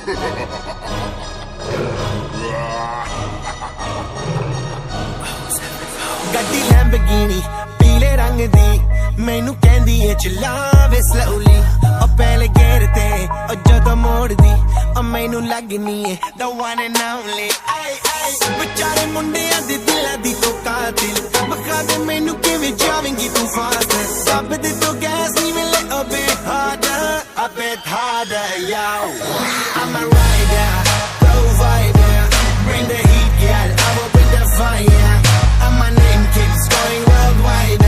ਗੱਡੀ ਲੈਂਬਰਗਿਨੀ ਪੀਲੇ ਰੰਗ ਦੀ ਮੈਨੂੰ ਕਹਿੰਦੀ ਏ ਚਲਾਵੇ ਸਲੋਲੀ ਉਹ ਪਹਿਲੇ ਗੇਰ ਤੇ ਉਹ ਜਦੋਂ ਮੋੜਦੀ ਉਹ ਮੈਨੂੰ ਲੱਗਨੀ ਏ the one and only ਵਿਚਾਰੇ ਮੁੰਡਿਆਂ ਦੇ ਦਿਲਾਂ ਦੀ ਤੂੰ ਕਾਤਿਲ ਮਖਾ ਦੇ ਮੈਨੂੰ ਕਿਵੇਂ ਜਾਵੇਂਗੀ ਤੂੰ ਫਾਸਟ ਸਭ ਦੇ ਤੋਂ ਗੈਸ ਨਹੀਂ ਮਿਲੇ a bit harder yo I'm a rider provider bring the heat girl I will bring the fire and my name keeps going worldwide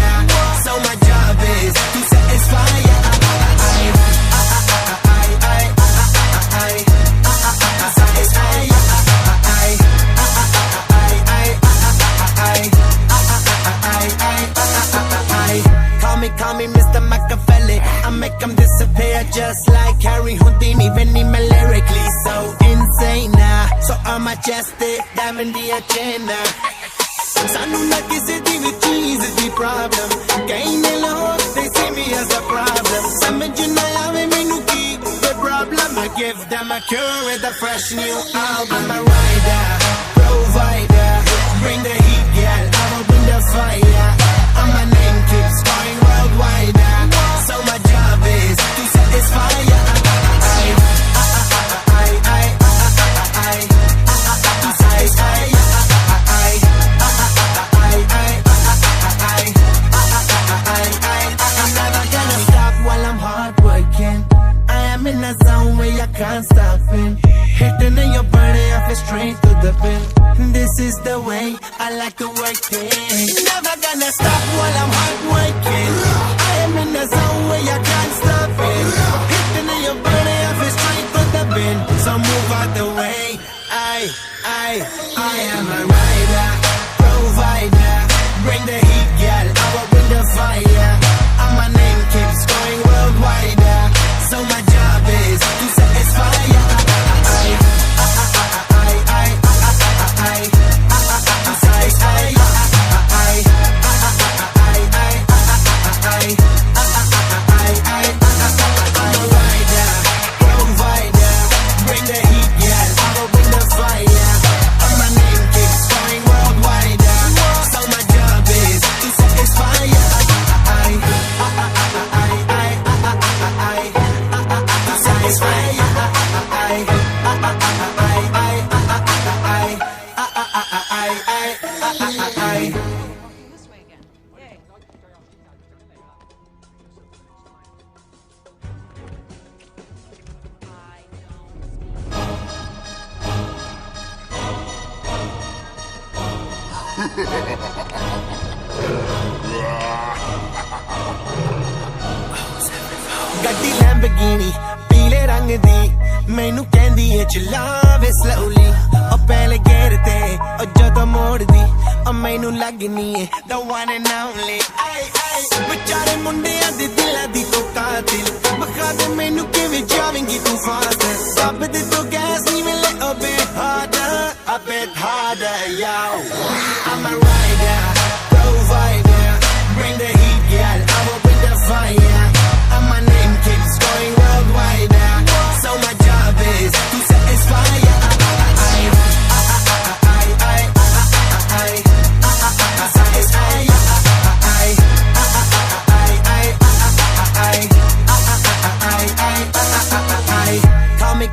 so my job is to satisfy Call me Mr. Machiavelli I make them disappear just like Harry Houdini When I'm lyrically so insane So I'm majestic, diamond the agenda Sanu na kisi di vi cheese di problem Kahin log, they see me as a problem Samajh na aave mainu ki the problem I give them a cure with a fresh new album I'm a rider, provider Bring the heat girl, I will bring the fire And my name keeps going worldwide So my job is to satisfy I'm never gonna stop while I'm hard working I am in a zone where I can't stop in Hitting in your body, I feel straight to the pin This is the way I like to work it Never gonna stop while I'm hard working I am in a zone where I can't stop it Hitting in your body, I feel straight to the pin So move out the way I am a rider, provider Bring the heat, girl, I will bring the fire And my name keeps going worldwide So my job is to satisfy ਗੱਡੀ Lamborghini ਪੀਲੇ ਰੰਗ ਦੀ ਮੈਨੂੰ ਕਹਿੰਦੀ ਏ ਚਲਾਵੇ slowly ਉਹ ਪਹਿਲੇ ਗੇਰ ਤੇ ਉਹ ਜਦੋਂ ਮੋੜਦੀ ਉਹ ਮੈਨੂੰ ਲੱਗਨੀ ਏ the one and only ਵਿਚਾਰੇ ਮੁੰਡਿਆਂ ਦੇ ਦਿਲਾਂ ਦੀ ਤੂੰ ਕਾਤਿਲ ਮਖਾ ਦੇ ਮੈਨੂੰ ਕਿਵੇਂ ਜਾਵੇਂਗੀ ਤੂੰ ਫਾਸਟ ਸਭ ਦੇ ਤੋਂ ਗੈਸ ਨਹੀਂ ਮਿਲੇ a bit harder yo I'm a rider, provider Bring the heat girl, I will bring the fire And my name keeps going worldwide So my job is to satisfy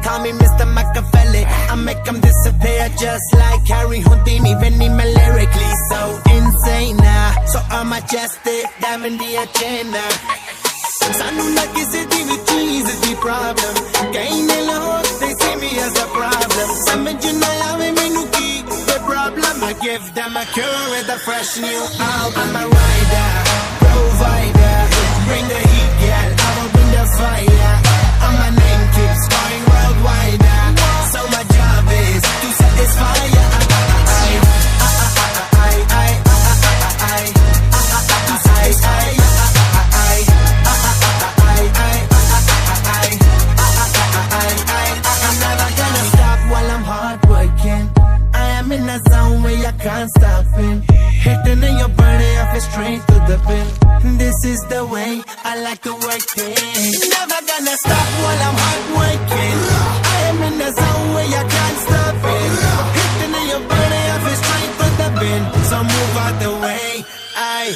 Call me Mr. Machiavelli I make them disappear just like Harry Houdini When I'm lyrically so insane So I'm majestic, diamond the agenda Sanu na kisi di vi cheese di problem Kahin log, they see me as a problem Samajh na aave mainu ki the problem I give them a cure with a fresh new album I'm a rider, provider Bring the heat girl, I will bring the fire And my name keeps going worldwide So my job is to satisfy I'm never gonna stop while I'm hard working I am in a zone where I can't stop in Hitting in your body, I feel straight to the pin This is the way I like to work it Never gonna stop while I'm hard working I am I'm in the zone where you can't stop it. Hitting in your body, I feel straight from the bin. So move out the way. I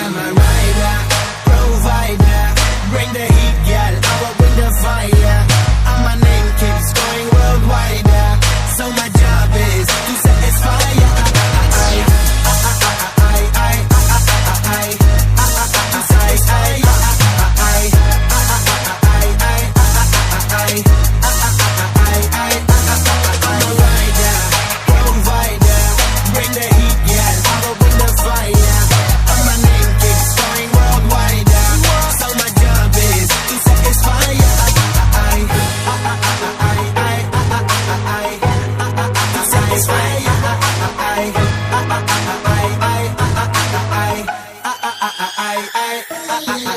am a rider, provider. Bring the heat, girl, I will bring the fire. And my name keeps going worldwide. So my job is to satisfy ya. I